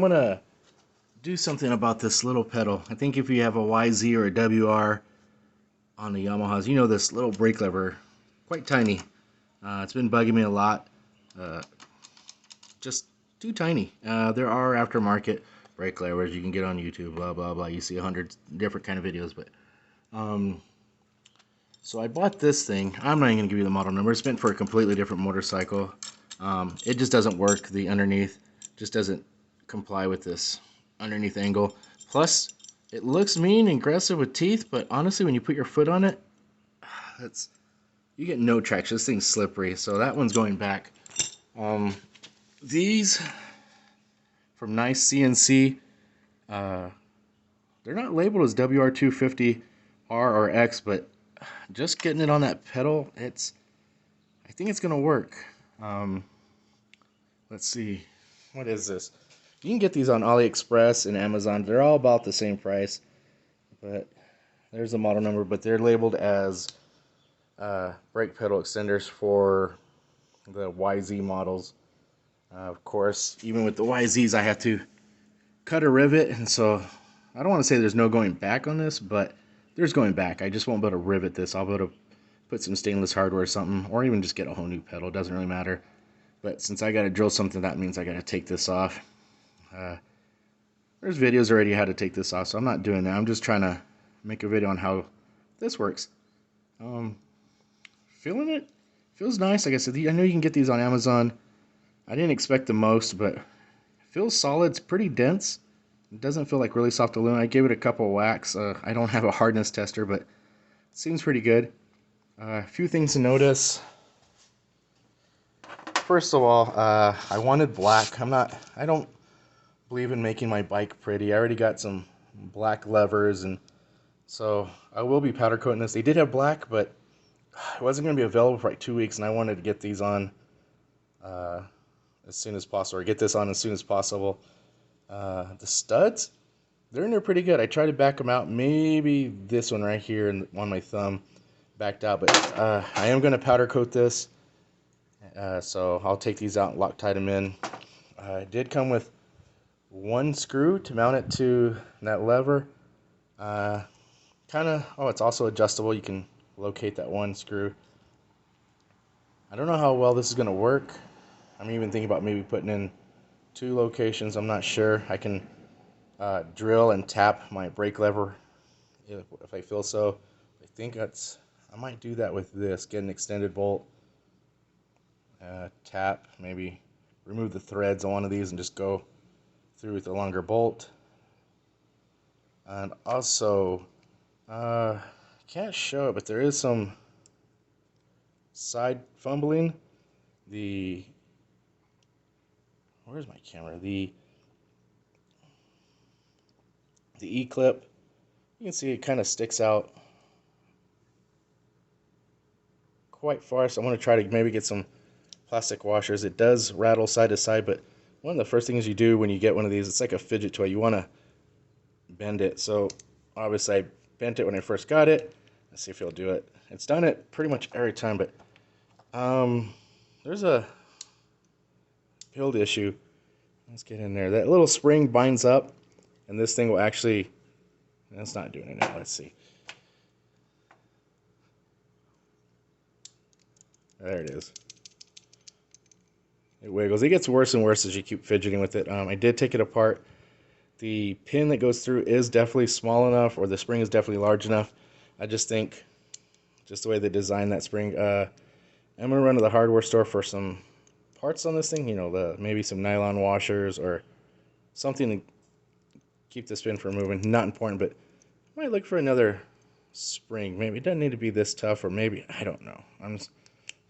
gonna do something about this little pedal. I think if you have a YZ or a WR on the Yamahas, you know this little brake lever, quite tiny. It's been bugging me a lot. Just too tiny. There are aftermarket brake levers you can get on YouTube, blah blah blah. You see 100 different kind of videos, but so I bought this thing. I'm not even gonna give you the model number. It's meant for a completely different motorcycle. It just doesn't work. The underneath just doesn't comply with this underneath angle. Plus, it looks mean and aggressive with teeth, but honestly, when you put your foot on it, you get no traction. This thing's slippery, so that one's going back. These from NiceCNC, they're not labeled as WR250R or X, but just getting it on that pedal, I think it's gonna work. Let's see, what is this? You can get these on AliExpress and Amazon. They're all about the same price, but there's the model number, but they're labeled as brake pedal extenders for the YZ models. Of course, even with the YZs, I have to cut a rivet, and so I don't want to say there's no going back on this, but there's going back. I just won't be able to rivet this. I'll be able to put some stainless hardware or something, or even just get a whole new pedal. It doesn't really matter. But since I got to drill something, that means I got to take this off. There's videos already how to take this off, so I'm not doing that. I'm just trying to make a video on how this works. Feeling it? Feels nice. Like I said, I know you can get these on Amazon. I didn't expect the most, but it feels solid. It's pretty dense. It doesn't feel like really soft aluminum. I gave it a couple of whacks. I don't have a hardness tester, but it seems pretty good. A few things to notice. First of all, I wanted black. I don't believe in making my bike pretty. I already got some black levers, and so I will be powder coating this. They did have black, but it wasn't going to be available for like 2 weeks, and I wanted to get these on as soon as possible, or get this on as soon as possible. The studs, they're in there pretty good. I tried to back them out. Maybe this one right here on my thumb backed out, but I am going to powder coat this. So I'll take these out and Loctite them in. It did come with one screw to mount it to that lever. It's also adjustable. You can locate that one screw. I don't know how well this is going to work. I'm even thinking about maybe putting in 2 locations. I'm not sure. I can drill and tap my brake lever if I feel so. I might do that with this. Get an extended bolt. Tap, maybe remove the threads on one of these and just go through with a longer bolt. And also, can't show it, but there is some side fumbling. Where's my camera? The E-clip, you can see it kind of sticks out quite far, so I'm going to try to maybe get some plastic washers. It does rattle side to side, but one of the first things you do when you get one of these, it's like a fidget toy. You want to bend it. So obviously I bent it when I first got it. Let's see if it'll do it. It's done it pretty much every time, but there's a build issue. Let's get in there. That little spring binds up, and this thing will actually, it's not doing it now. Let's see. There it is. It wiggles. It gets worse and worse as you keep fidgeting with it. I did take it apart. The pin that goes through is definitely small enough, or the spring is definitely large enough. I just think, just the way they designed that spring, I'm going to run to the hardware store for some parts on this thing. You know, maybe some nylon washers or something to keep the spin from moving. Not important, but I might look for another spring. Maybe it doesn't need to be this tough, or maybe, I don't know. I'm just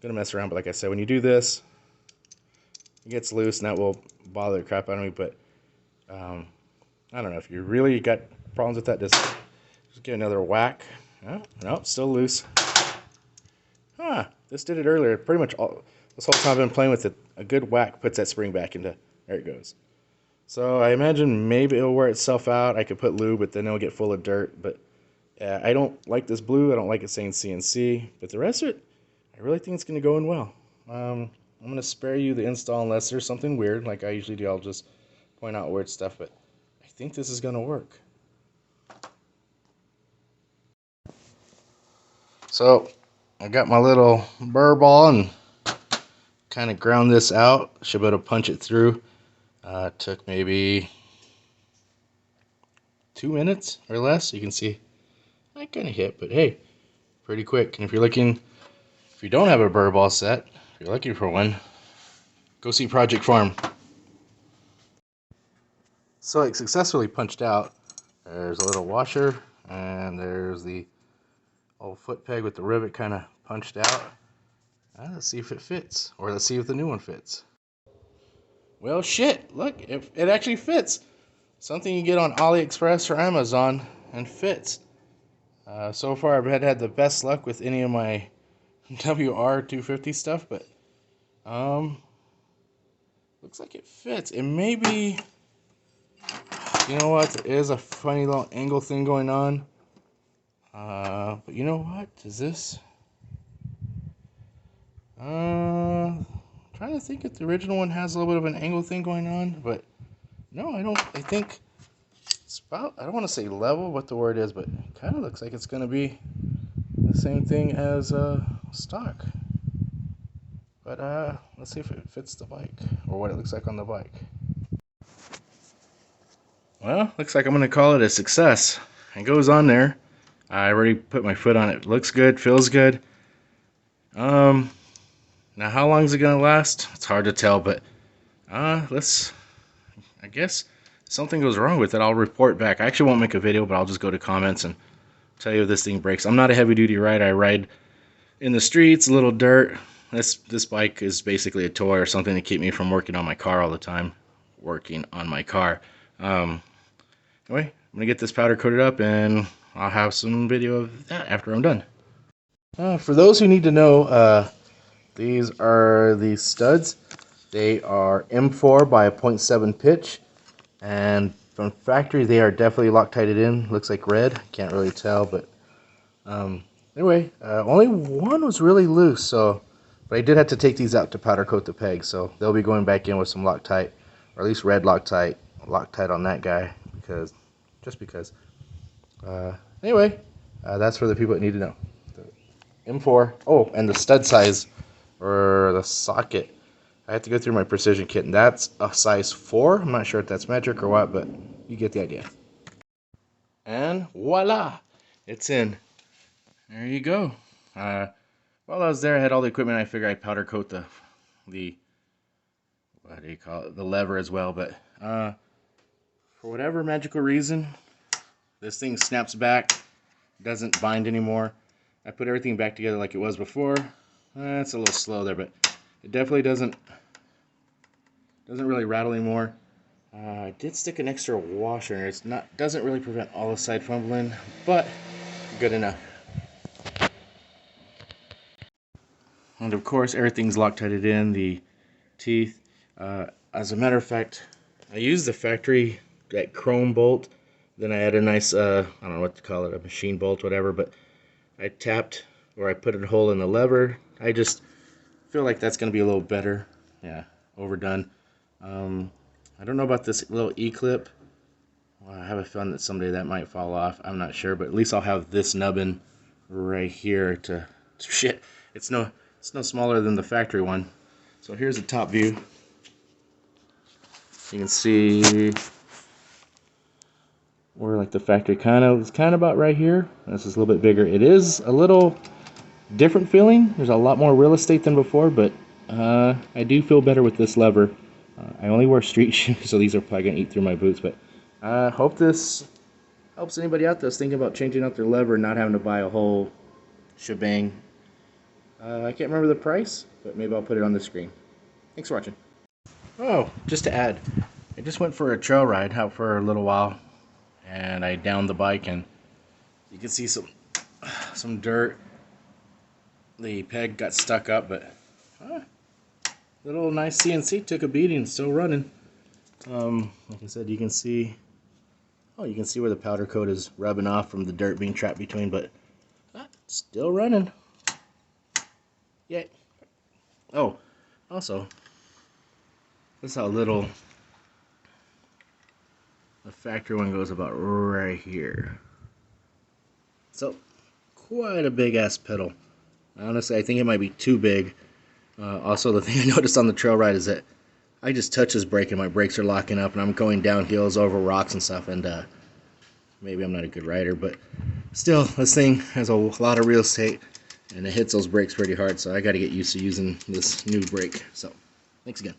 going to mess around, but like I said, when you do this, it gets loose, and that will bother the crap out of me, but I don't know. If you really got problems with that, just get another whack. Oh, no, still loose. This did it earlier. Pretty much this whole time I've been playing with it, a good whack puts that spring back into, there it goes. So I imagine maybe it'll wear itself out. I could put lube, but then it'll get full of dirt. But I don't like this blue. I don't like it saying CNC, but the rest of it, I really think it's going to go in well. I'm going to spare you the install unless there's something weird like I usually do. I'll just point out weird stuff, but I think this is gonna work. So I got my little burr ball and kind of ground this out. Should be able to punch it through. Took maybe 2 minutes or less. You can see I kind of hit, but hey, pretty quick. And if you don't have a burr ball set, if you're looking for one, go see Project Farm. So it successfully punched out. There's a little washer, and there's the old foot peg with the rivet kind of punched out. Let's see if it fits, or let's see if the new one fits. Well, shit, look, it actually fits. Something you get on AliExpress or Amazon and fits. So far, I've had the best luck with any of my WR250 stuff, but looks like it fits. It may be, you know what, there is a funny little angle thing going on. But you know what, is this? Trying to think if the original one has a little bit of an angle thing going on, but no, I don't. I think it's about, I don't want to say level, what the word is, but it kind of looks like it's going to be the same thing as stock. But let's see if it fits the bike, or what it looks like on the bike. Well, looks like I'm going to call it a success. It goes on there. I already put my foot on it. Looks good, feels good. Now how long is it going to last? It's hard to tell, but I guess if something goes wrong with it, I'll report back. I actually won't make a video, but I'll just go to comments and tell you if this thing breaks. I'm not a heavy duty rider. I ride in the streets, a little dirt. This bike is basically a toy or something to keep me from working on my car all the time. Anyway, I'm gonna get this powder coated up, and I'll have some video of that after I'm done. For those who need to know, these are the studs. They are M4 by a 0.7 pitch, and from factory they are definitely Loctited in. Looks like red, can't really tell, but anyway, only one was really loose, but I did have to take these out to powder coat the peg, so they'll be going back in with some Loctite, or at least red Loctite on that guy, because anyway, that's for the people that need to know. The M4. Oh, and the stud size, or the socket, I have to go through my precision kit, and that's a size 4. I'm not sure if that's metric or what, but you get the idea. And voila, it's in. There you go. While I was there, I had all the equipment. I figured I'd powder coat the what do you call it, the lever as well, but for whatever magical reason, this thing snaps back, doesn't bind anymore. I put everything back together like it was before. It's a little slow there, but it definitely doesn't really rattle anymore. I did stick an extra washer in there. It's doesn't really prevent all the side fumbling, but good enough. And of course, everything's Loctited in, the teeth. As a matter of fact, I used the factory, that chrome bolt. Then I had a nice, I don't know what to call it, a machine bolt, whatever, but I tapped, or I put a hole in the lever. I just feel like that's going to be a little better. Yeah, overdone. I don't know about this little E-clip. Well, I have a feeling that someday that might fall off. I'm not sure, but at least I'll have this nubbin right here to shit. It's no smaller than the factory one. So here's the top view. You can see where like the factory it's kind of about right here. This is a little bit bigger. It is a little different feeling. There's a lot more real estate than before, but I do feel better with this lever. I only wear street shoes, so these are probably gonna eat through my boots, but I hope this helps anybody out that's thinking about changing out their lever and not having to buy a whole shebang. I can't remember the price, but maybe I'll put it on the screen. Thanks for watching. Oh, just to add, I just went for a trail ride out for a little while, and I downed the bike, and you can see some dirt. The peg got stuck up, but little NiceCNC took a beating, still running. Like I said, you can see where the powder coat is rubbing off from the dirt being trapped between, but still running. Yeah. Oh, also, this is how little The factory one goes about right here. So, quite a big ass pedal. Honestly, I think it might be too big. Also, the thing I noticed on the trail ride is that I just touch this brake and my brakes are locking up, and I'm going down hills over rocks and stuff, and maybe I'm not a good rider, but still, this thing has a lot of real estate, and it hits those brakes pretty hard, so I got to get used to using this new brake. So, thanks again.